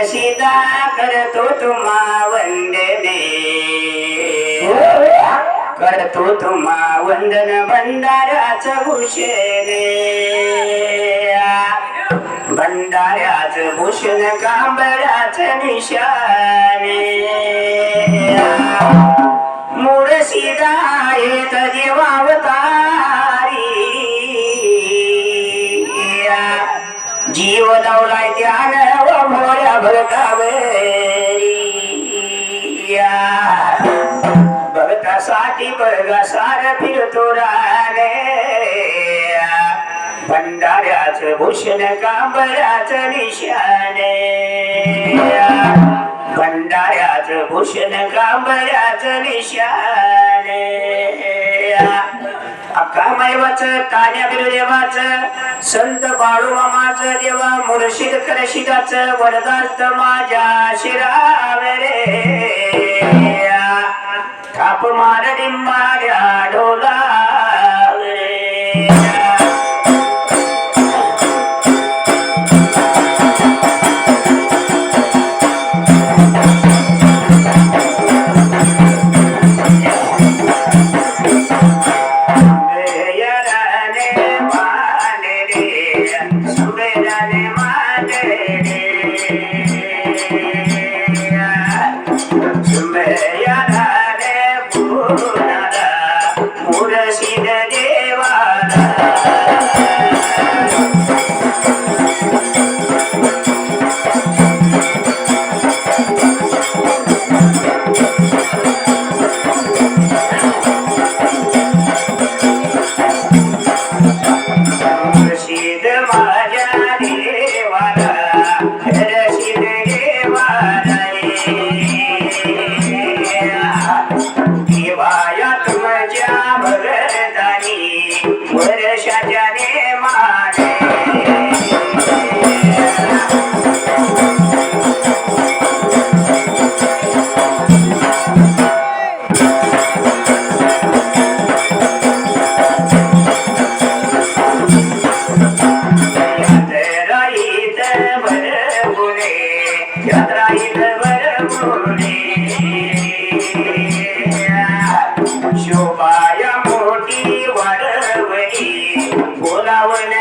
सीता करतो तुम्हा वंदने करतो तुम्हा वंदन भंडाऱ्याच भूषणे भंडाऱ्याच भूषण कांबळ्याच निशाने मूळ सीता येत देवावतारी जीव लावलाय ध्यान व भोळ्या भरतावरी भरतासाठी बळगासार फिरतो राणे भंडाऱ्याच भूषण कांबळ्याच निशाने भंडाऱ्याच भूषण कांबळ्याच निशाने अक्कामाईवाच तान्या बिरुदेवाच संत बाळूमामाच देवा मुर्शिद करशिदाच वरदास्त माझ्या शिरावरे थाप मार डिंबाऱ्या ढोलावरे शोभाया मोठी वाढवली बोलावन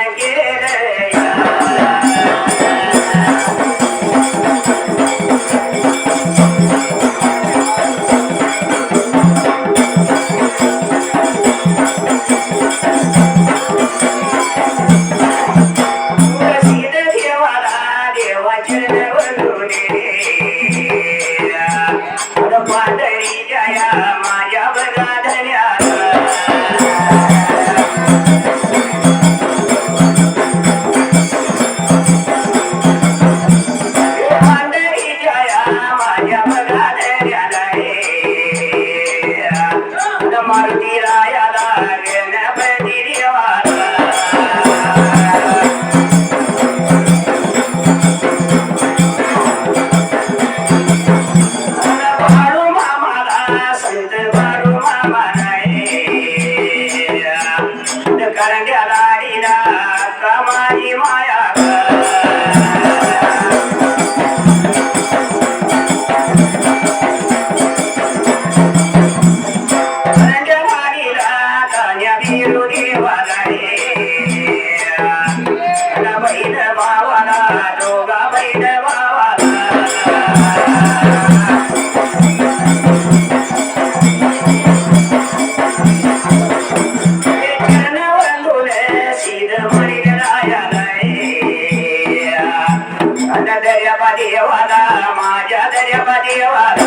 माझ्या दर्याबा देवाला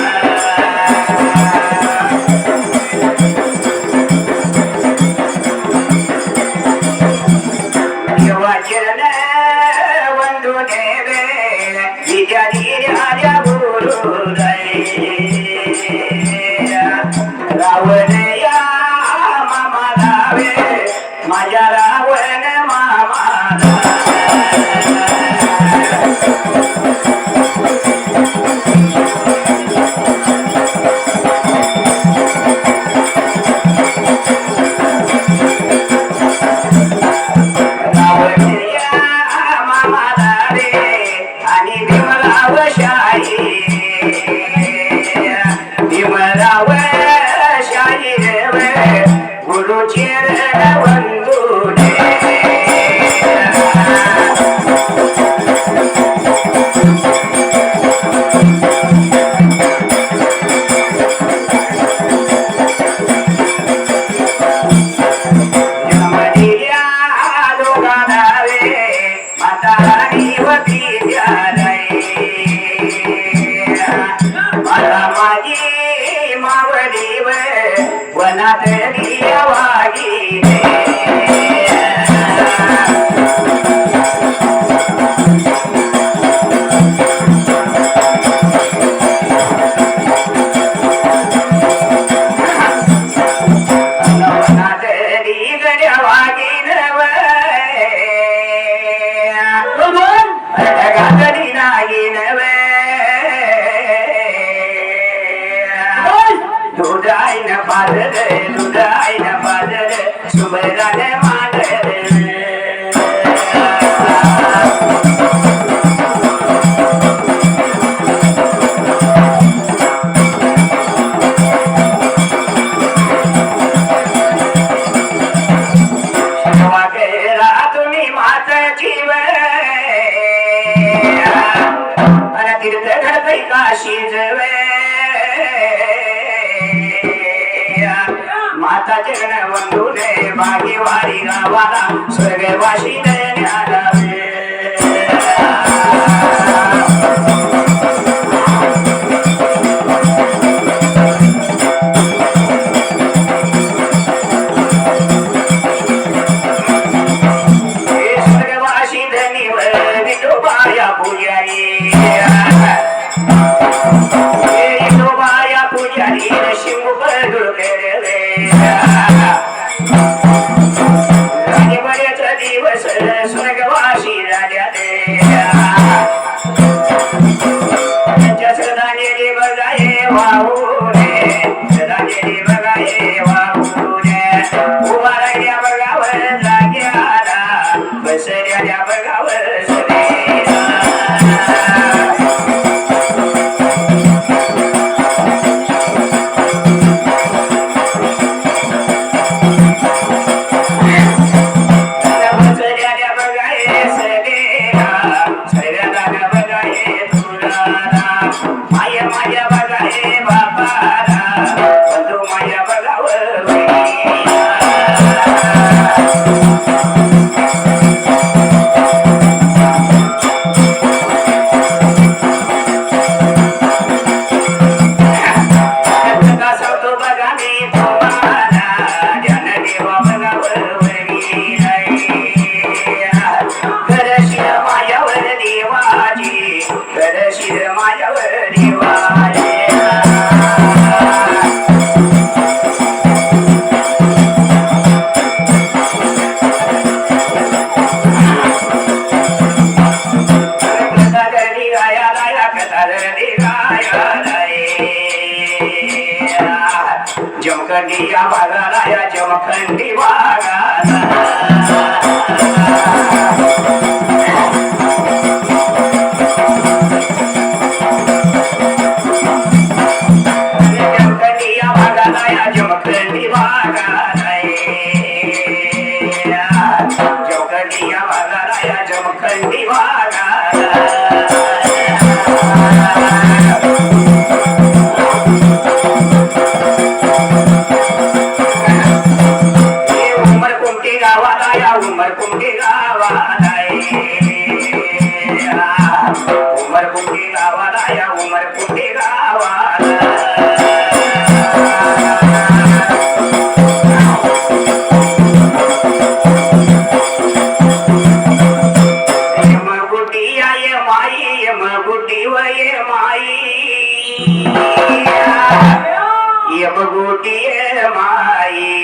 देवाचरण वंदू देवे विद्या धीर्या गुरु रावण या मामा लावे माझ्या रावण मामा आणि विमला दूध आईन पाजलं दूध आईन पाजलं सुभेदाने मांडलं माता जगन बंधुने भागीवारी गावाला स्वर्गवासी दयाला स्वर्गवासी धनीवर विठोबाया पुजारी पुजारी शिव बरेच दिवस स्वर्गवासी झाल्याने त्यांच्या श्रद्धांजली बघाये वाहूने श्रद्धांजली बघाये वाहूने उभा राहिल्या बघावर जाग्याला बसल्याल्या बघावर जमखंडिया वागाला या जमखंडी वागाला जमखंडिया वागाला या जमखंडी वागाला जमखंडिया वागाला या जमखंडी वागाला उमरकुंडी गावाला उमरकुंडी गावाला या उमरकुंडी गावाला यमगुडी आये माई यमगुडी वये माई यमगुडी माई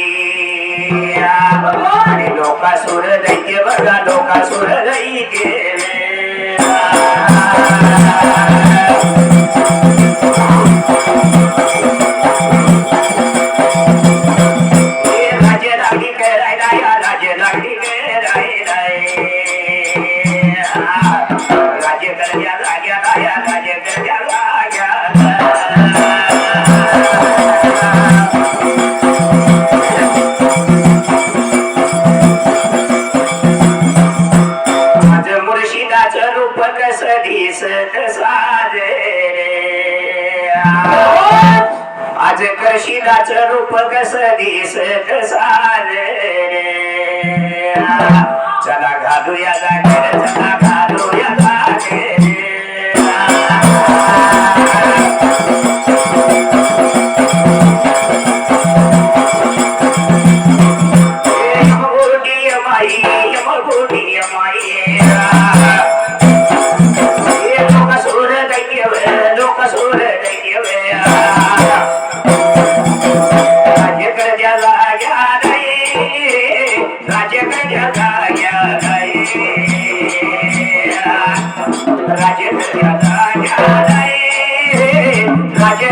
आणि लोकासुर दैत्य बघा लोकासुर दैत्य राजे लागली करायला या राजे लागली करायला राज्य करण्या जाग्याला या राज्य करण्या जाग्याला रूप कस दिसत साजे आज कशिदाच रूप कस दिसत साजे चला घालूया जागेर चला घालूया जागेर राज्य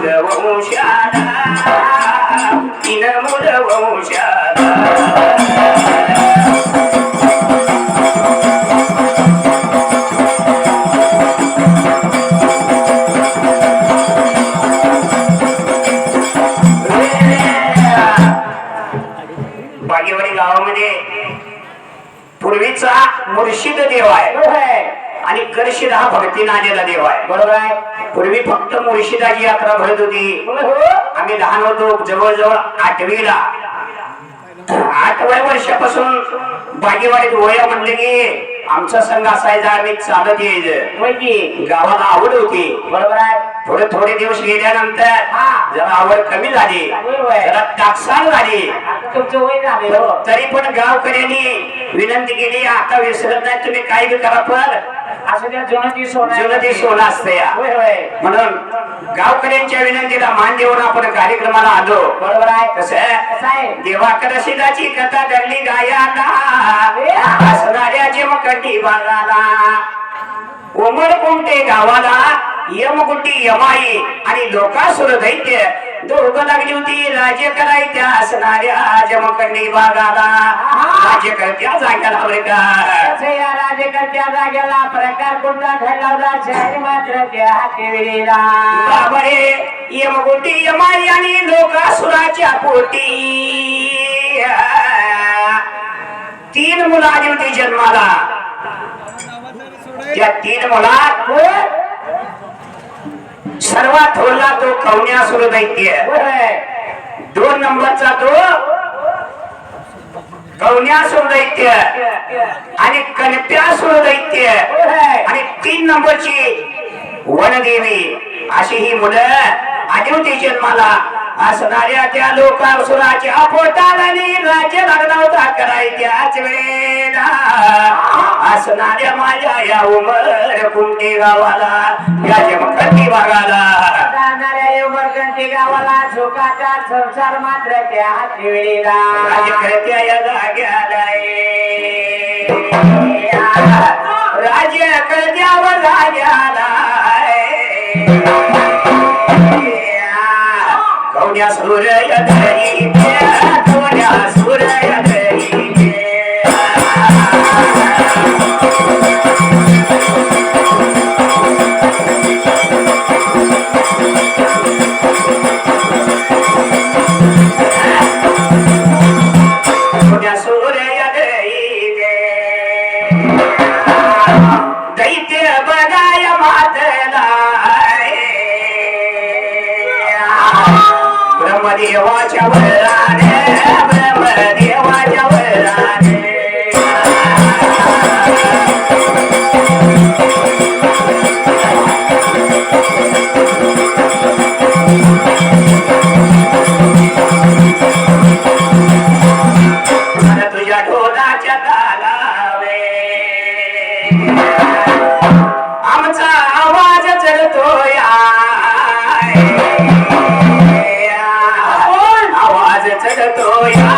मुल वंशाला तीन मुल वंशाला बागेवाडी गावामध्ये पूर्वीचा मुर्शिद देव आहे आणि करशिद हा भक्ती नादेला देव आहे. बरोबर आहे. पूर्वी फक्त मुर्शिदाची यात्रा भरत होती. आम्ही लहान होतो जवळजवळ 8वीला 8व्या वर्षापासून बागेवाडीत वया म्हणले की आमचा संघ असायचा. आम्ही चालत यायचं. गावाला आवड होती. बरोबर आहे. थोडे दिवस गेल्यानंतर जरा आवड कमी झाली, जरा टाकसाळ झाली. तरी पण गावकऱ्यांनी विनंती केली आता विसरत नाही तुम्ही काही बी करा पण जुनं सोनं असतं या. म्हणून गावकऱ्यांच्या विनंतीला मान देऊन आपण कार्यक्रमाला आलो. बरोबर आहे. कसं देवाकडे शिदाची कथा धरली गायाला असणाऱ्याचे मकटी बागाला उमर कोणते गावाला यमकुटी यमाई आणि लोकासुर दैत्य दोघं लागली होती राज्य करायच्या असणाऱ्या जमखंडी बागाला. राज्यकर्त्या जाग्याला बरं का राज्यकर्त्या जाग्याला प्रकार कोणता घडला होता मात्र त्या हातीविरीला बाबरे यमकुटी यमाई आणि लोकासुराच्या पोटी 3 मुलं आली होती जन्माला. त्या 3 मुलात सर्वात थोरला तो कौन्यासुर दैत्य. 2 नंबरचा तो कौन्यासुर दैत्य आणि कणप्यासुर दैत्य आणि 3 नंबरची वनदेवी अशी ही मुलं आली होती जन्माला. असणाऱ्या त्या लोकासुराच्या पोटाला राज्य लागला होता करायच्याच वेळेला असणाऱ्या माझ्या या उमर कुंटे गावाला या जमखंडी भागाला जाणाऱ्या उमरकुंटे गावाला सुखाचा संसार मात्र त्या हातीवेळेला राज्यकर्त्या या जाग्याला राज्यकर्त्यावर जाग्याला कौन्या सूर्य धरी कौन्या सूर्य धरी कौन्या सूर्य धरी दैत्य बगाय मातला ब्रह्मदेवाच्या वराने ब्रह्मदेवाच्या वराने मला तुझ्या ढोलाच्या तालावे आमचा आवाज चढतोय चढतोया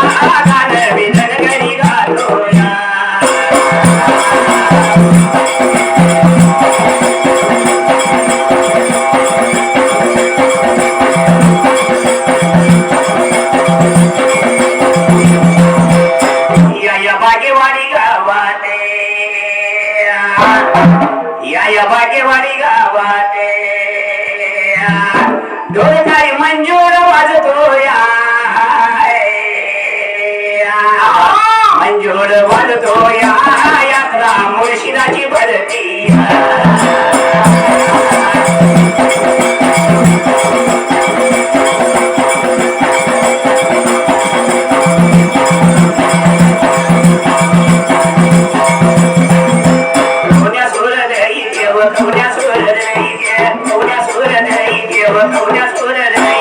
गाणं विलन घरी घालतोया या बागेवाडी गावाते या बागेवाडी गावाते ढोलताई मंजूर वाजतोया मंजूर वाजतोया यात्रा मुर्शिदाची भरती कौन्या सूर दई देव कौन्या सूर दई कौन्या सूर दई देव कौन्या सूर दई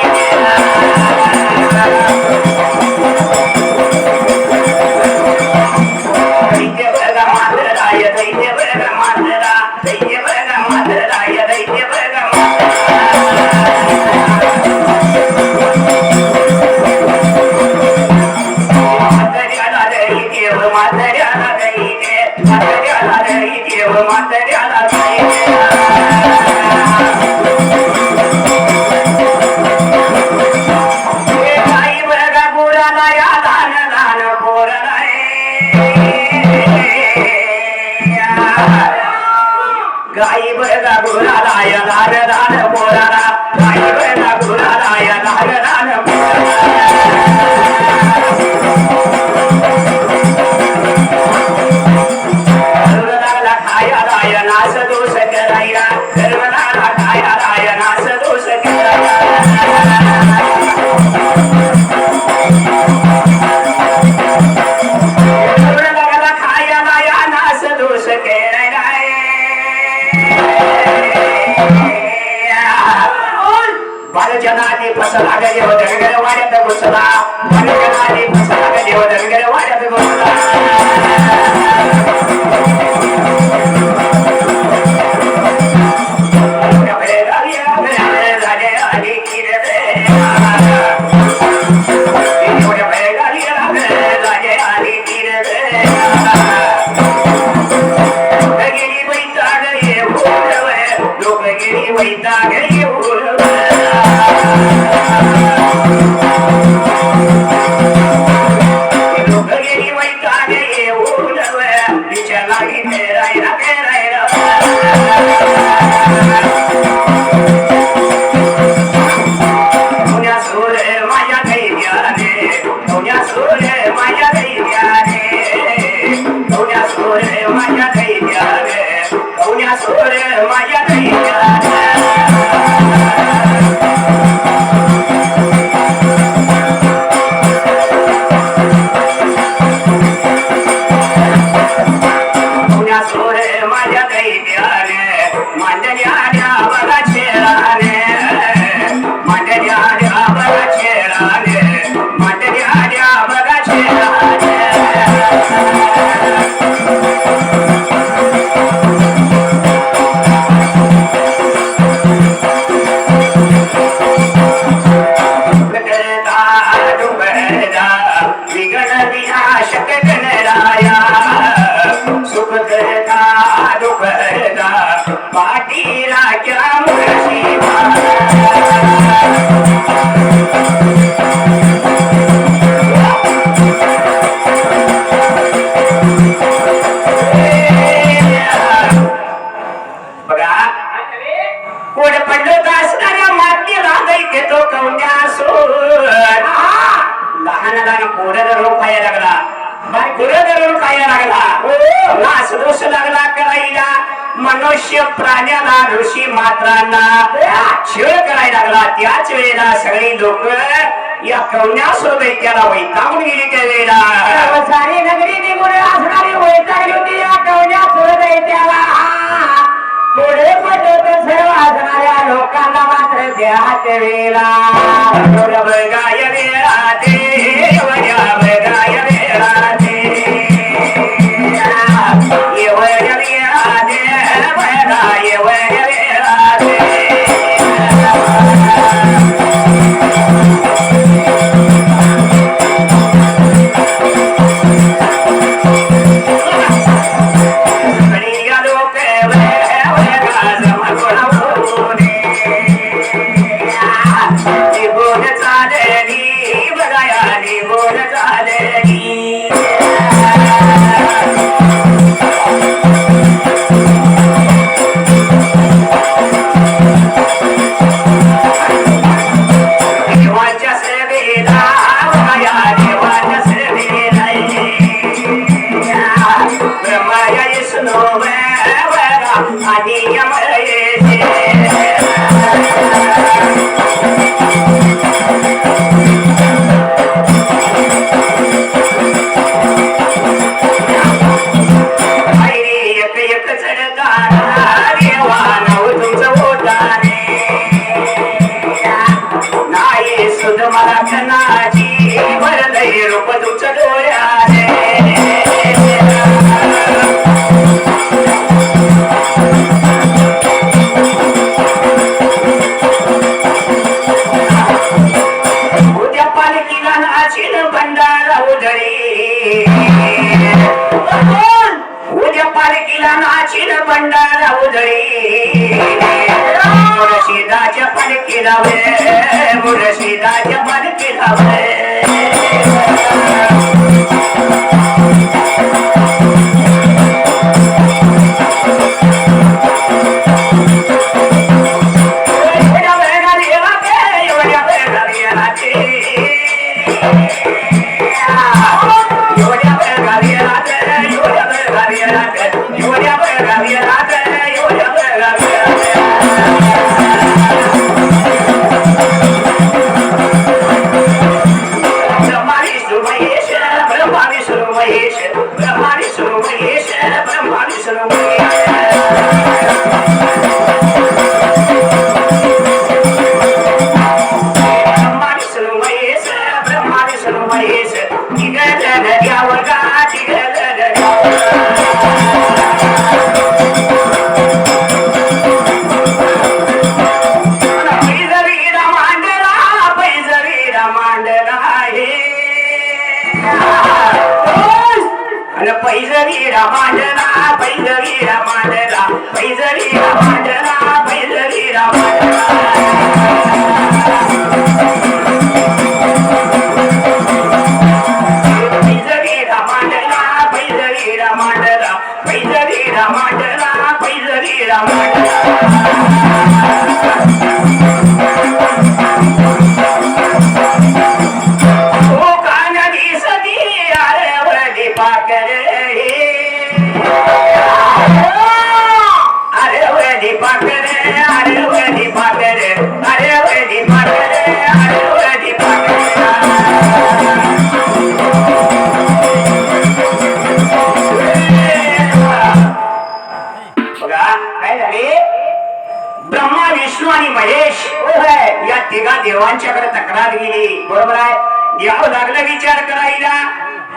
दैत्य बघा मांजरा दैत्य बघा मांजरा दैत्य बघा घुसला ग देव धनगर वाड्यात घुसला मनगणाने घुसला ग देव धनगर वाड्यात घुसला मनुष्य प्राण्याला ऋषी मात्रांना छळ करायला लागला त्याच वेळेला सगळी लोक या कवन्यासुर दैत्याला वैतागून गेली त्या वेळेला सारी नगरी निघून असणारी वैतागली होती या कवन्यासुर दैत्याला पुढे पडत सर्व असणाऱ्या लोकांना मात्र द्याच्या वेळेला गाय वेळा दे गाय वेळा दे उद्या पालखीला नाचिन भंडारा उधळी मुर्शिदाच्या पालखीला मुर्शिदाच्या पालखीला पैजवीरा मांडला पैजवीरा मांडला पैजवीरा मांडला पैजवीरा मांडला पैजवीरा मांडला पैजवीरा मांडला पैजवीरा मांडला पैजवीरा ब्रह्मा विष्णू आणि महेश या तिघा देवांच्याकडे तक्रार गेली. बरोबर आहे. यावं लागलं विचार करायला.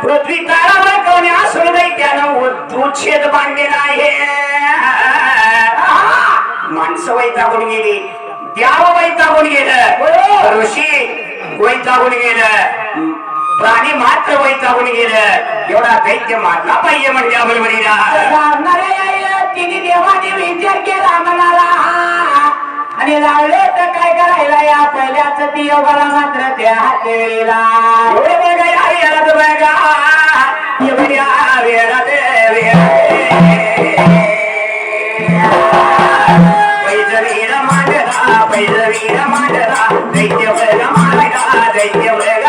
पृथ्वी तारावर कोणी असू नाही त्यानं उच्छेद मांडलेला आहे. माणसं वैतागून गेली, द्याव वैतागून गेलं, ऋषी वैतागून गेलं, प्राणी मात्र वैतागून गेलं. एवढा दैत्य मारला पाहिजे म्हणजे बरोबरीला तिने देवाने विचार केला मनाला आणि लागले तर काय करायला या पहिल्याच ती योगाला मात्र त्या हातेला एवढे बघा याला तर बघा एवढ्या वेळात पैजवीरा मांडला पैजवीरा मांडला दैत्य वर्ग मारला दैत्य वर्ग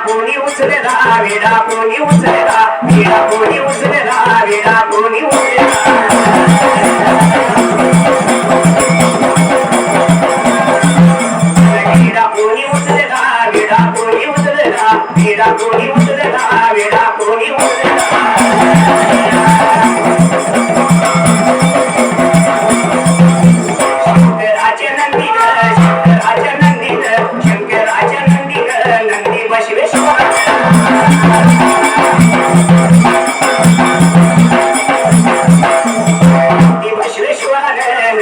कोणी उचलेला विडा कोणी उचलेला विडा कोणी उचलेला विडा कोणी उचलेला विडा कोणी उचलेला विडा कोणी उचलेला विडा कोणी उचलेला विडा कोणी उचलेला शंकराचे नंदी शंकराचे नंदी शंकराचे नंदी नंदी बसवेश्वर नंदी बसवेश्वर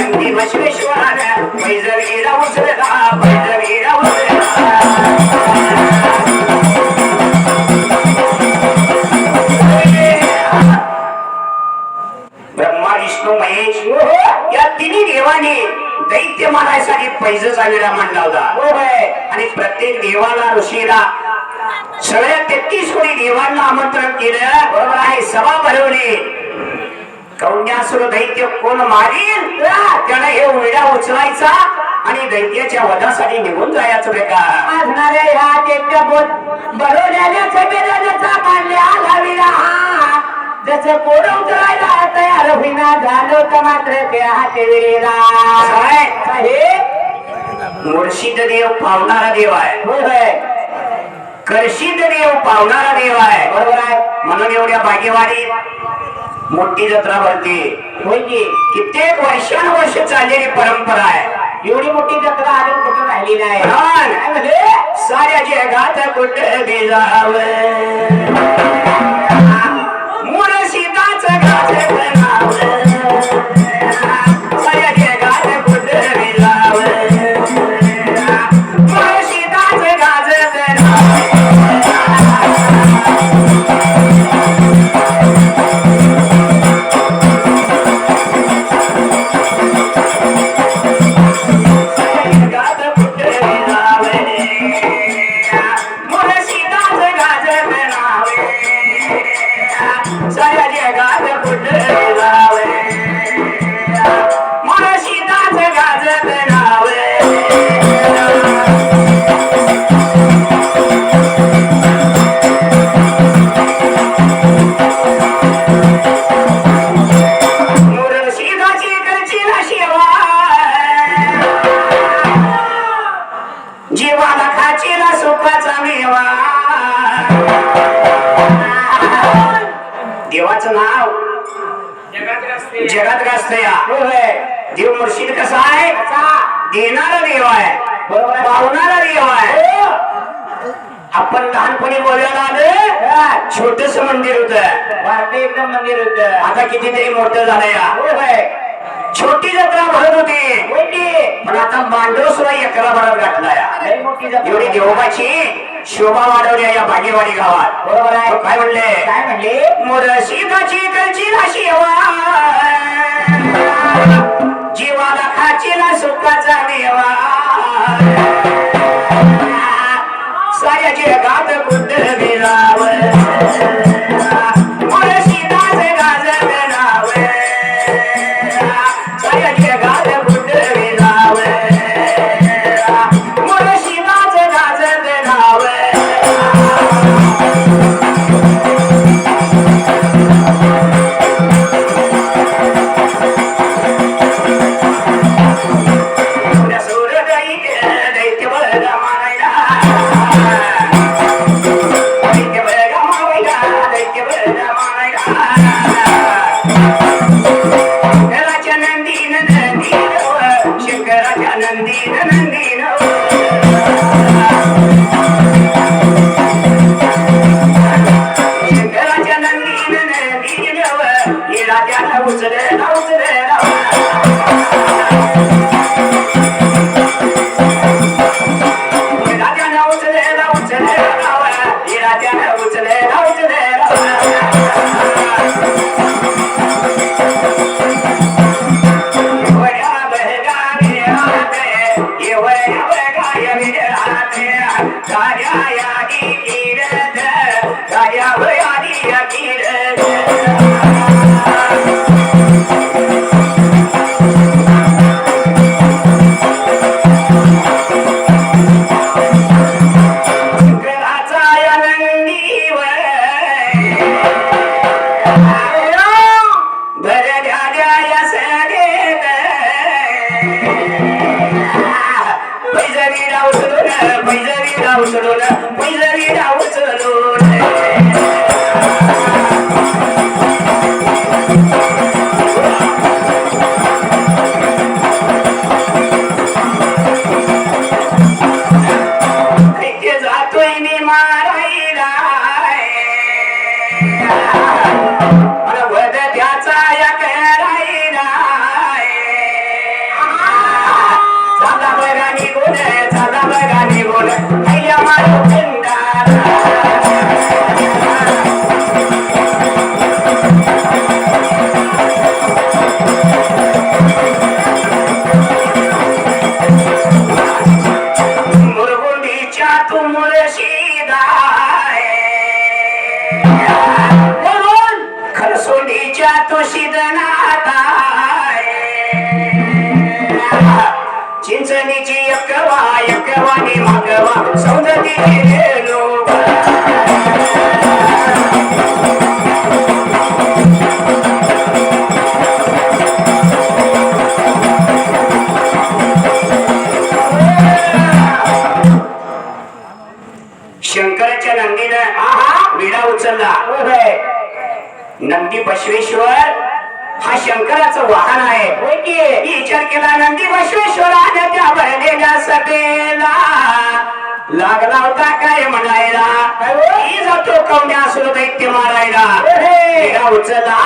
नंदी बसवेश्वर पैजवीरा उचलला पैजवीरा उचलला ब्रह्मा विष्णू महेश या तिन्ही देवाने दैत्य मारायसाठी पैजाचा विडा मांडला होता. आणि प्रत्येक देवाला ऋषीला सगळ्या 33 कोटी देवांना आमंत्रण केलं. बरोबर आहे. सभा भरवली. कौंड्यासुर दैत्य कोण मारील त्याने हे विडा उचलायचा आणि दैत्याच्या वधासाठी निघून जायचं बेकार असणाऱ्या ह्या दैत्य बनवलेल्या सभेचा मांडल्या विडा जसं कोण उचलायला तयार होईना झालं तर मात्र त्या हातेला मुर्शिद देव पावणारा देव आहे. कर्षिद देव पावणारा देव आहे. बरोबर आहे. म्हणून एवढ्या बागेवाडीत मोठी जत्रा भरते. कित्येक वर्षानुवर्ष चाललेली परंपरा आहे. एवढी मोठी जत्रा अजून कुठं राहिली नाही. साऱ्या जगात कुठं बेजावं मुर्शिदाचं गाजत नाव साऱ्या जगात कुठं बेजावं मुर्शिदाचं गाजत नाव जीवाला खाचीला सुखाचा मेवा देवाचं नाव जगात गाजत या होय देव मुर्शिद कसा आहे कसा देणारा देव आहे बरोबर आहे. पावणारा देव आहे हो. आपण लहानपणी बोलायला आलं छोटस मंदिर होत भारतीय एकदम मंदिर होत आता कितीतरी मोठं झालं या होय छोटी जत्रा भरत होती मोठी पण आता मांडव सुद्धा एकरा भरत घातला या लई मोठी जत्रा. एवढी देवबाची शोभा वाढवली आहे या भागेवाडी गावात बरोबर आहे. तो काय म्हणले काय म्हणले मोरशीदाची कलची राशी जीवाला खाचीला सुखाचा देवा साऱ्या जगात बुद्ध विराव मोरशीदाच गाजत नाव साऱ्या जगात बुद्ध विराव मोरशीदाच गाजत नाव चिंचणीची यकवानी मागवा सौंदर्य लोक शंकराच्या नंदीनं विडा उचलला नंदी बसवेश्वर हा शंकराचं वाहन आहे विचार केला नंदी बसवेश्वराने त्या भरलेल्या सभेला लागला होता काय म्हणायला जातो कवड्या असलो दैत्य मारायला विडा उचलला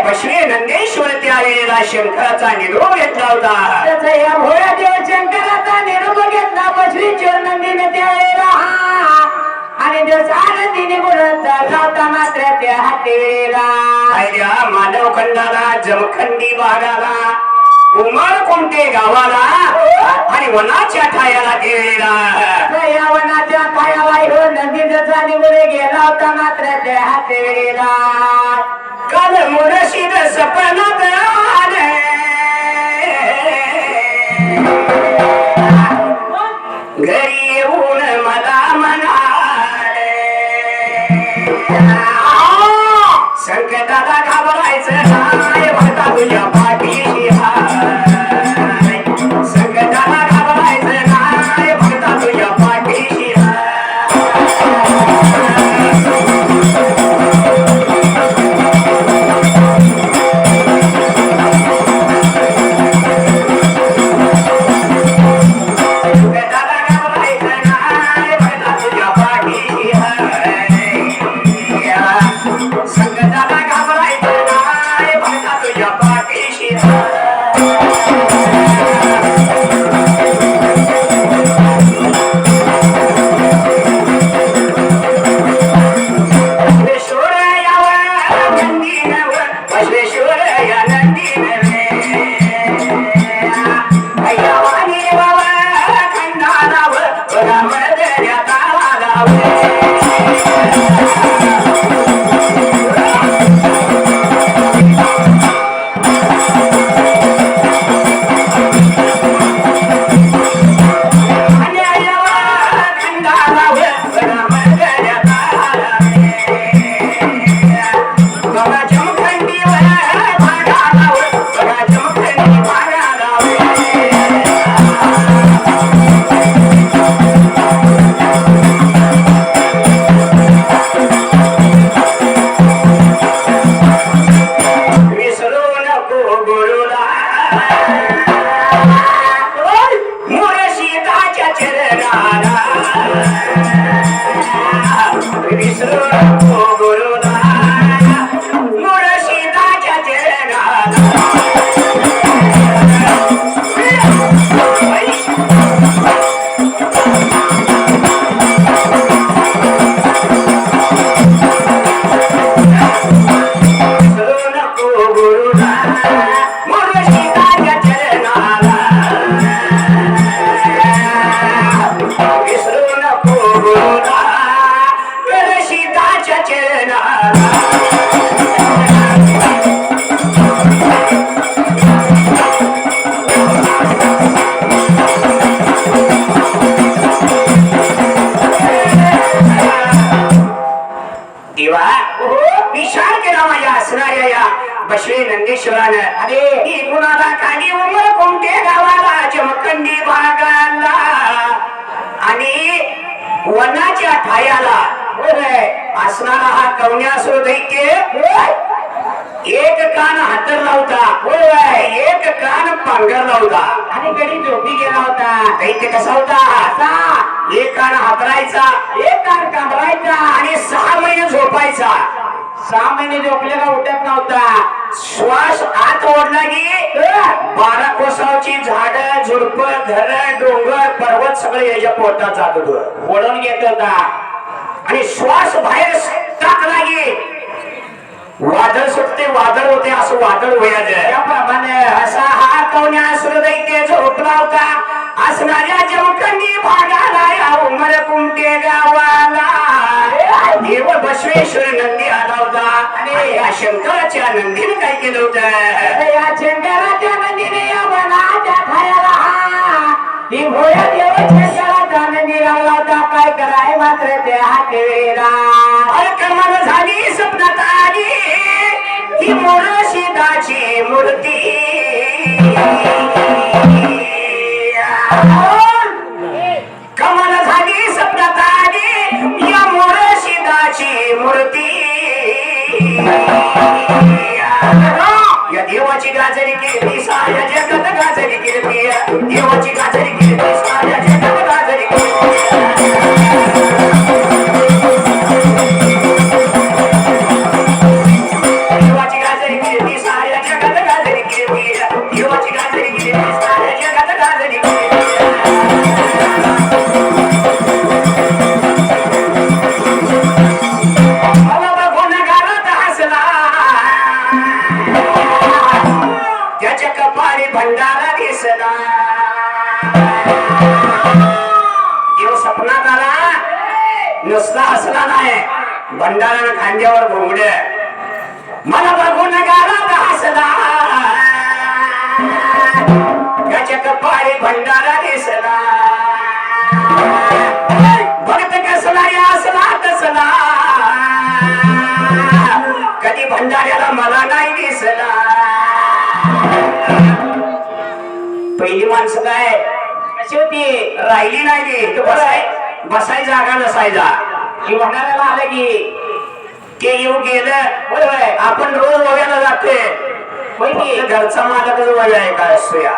बसवे नंदेश्वर त्यावेळेला शंकराचा निरोप घेतला होता या भोळ्या देव शंकराचा निरोप घेतला बसवेश्वर नंदीने त्यावेळेला आणि दिवस आनंदीने बोलत चालला होता मात्र त्या हातेला मानव खंडाला जमखंडी भागाला उमर कोणते गावाला आणि वनाच्या ठायाला गेलेला या वनाच्या ठायाला हो नंदीचा निवडे गेला होता मात्र त्या हातेला काल मुरशीद सपनात आले घरी येऊन मला म्हणाले संकटाला घाबरायचं नाही भरता तुझ्या पाठीशी हाय संकटाला घाबरायचं नाही भरता तुझ्या पाठीशी हाय देवा विचार केला माझ्या असणाऱ्या या बसवे नंदेश्वरानं अरे कुणाला खाली उमर कोणते गावाला चमकंडी भागाला आणि वनाच्या ठायाला असणारा हा कवण्यासुर दैत्य एक कान हातर लावता एक कान पांघर लावता आणि गडी झोपी गेला होता दैत्य कसा होता असा एक कान हातरायचा एक कान कांबरायचा आणि 6 महिने झोपायचा 6 महिने झोपलेला उठत नव्हता श्वास आत ओढला की 12 कोसावची झाड झुडप घर डोंगर पर्वत सगळे याच्या पोटात जात होत ओढून घेत होता आणि श्वास बाहेर टाकला की वादळ सुटते वादळ होते असं वादळ व्हायचं त्याप्रमाणे असा हा कवण्यासुर दैत्य झोपला होता असणाऱ्या जमखंडी भागाला या उमर कुंटे गावाला देव बसवेश्वर नंदी आला होता आणि या शंकराच्या नंदीने काय केलं होतं या शंकराच्या नंदीने या वनाच्या ठायाला ही भोया देव शंकराचा नंदी लागला होता काय कराय मात्र ते हातेला कमाल झाली स्वप्नात आली ही मुळशीदाची मूर्ती कमाल झाली स्वप्नात आली या मुळशीदाची मूर्ती या देवाची गाजरी केली साऱ्या जगात गाजरी केली देवाची गाजरी केली साऱ्या जगात गाजरी केली भंडारा दिसला देव सपनात आला नुसता हसला नाही भंडारानं खांद्यावर घोंगड मला बघून गालात हसला त्याच्या कपाळी भंडारा दिसला भक्त कसला असला तसला कधी भंडाऱ्याला मला नाही दिसला पहिली माणसं काय कशी होती राहिली नाही बसाय जागा नसायचा की भंडाऱ्याला आलं की ते येऊ गेलं बरोबर आपण रोज वगैरे जातोय घरचा मालकच वय आहे काय असतो या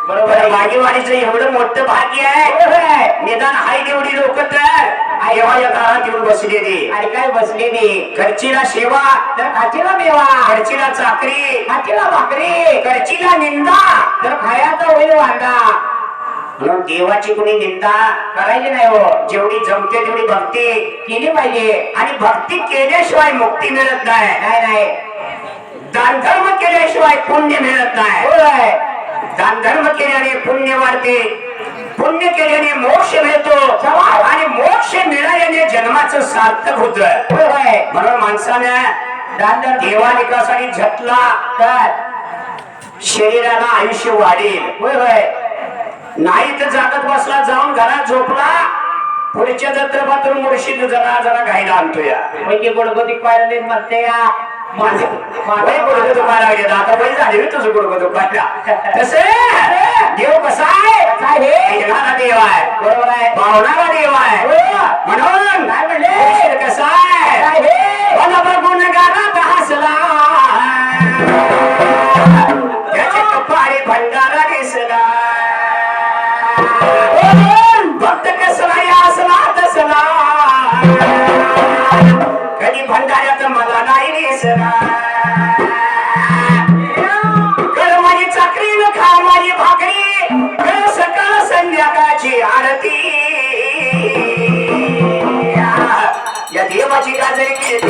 बरोबर भागीवाडीचं एवढं मोठं भाग्य आहे निदान हाय तेवढी लोक तर आईवाच्या काळात येऊन बसलेली आणि काय बसलेली घरचीला सेवा तर खाचीला मेवा घरचीला चाकरी खाचीला भाकरी घरचीला निंदा तर खायाचा होईल वांदा म्हणून देवाची कोणी निंदा करायची नाही हो जेवढी जमते तेवढी भक्ती केली पाहिजे आणि भक्ती केल्याशिवाय मुक्ती मिळत नाही दान धर्म केल्याशिवाय पुण्य मिळत नाही दान धर्म केल्याने पुण्य वाढते पुण्य केल्याने मोक्ष मिळतो आणि मोक्ष मिळाल्याने जन्माचं सार्थक होत म्हणून माणसाने देवा विकासाने झटला तर शरीराला आयुष्य वाढेल नाही तर जागत बसला जाऊन घरात झोपला पुढच्या जत्रेपातून मुर्शिद जरा जरा घायला आणतो या गुडगुती पाहिजे म्हणते या आता वय झाले तुझं गुडगुत पाहिला देव कसा आहे येणारा देव आहे बरोबर आहे पावणारा देव आहे म्हणून काय म्हणले कसा आहे मला बघून गाणं हसला त्याच्या कपाळी भंडारा दिसला भक्त कसला या असला तसला कधी भंडाऱ्यात मला नाही दिसला कर माझी चाकरी न खा माझी भाकरी कर सकाळ संध्याकाळची आरती या देवाची गाजरी केली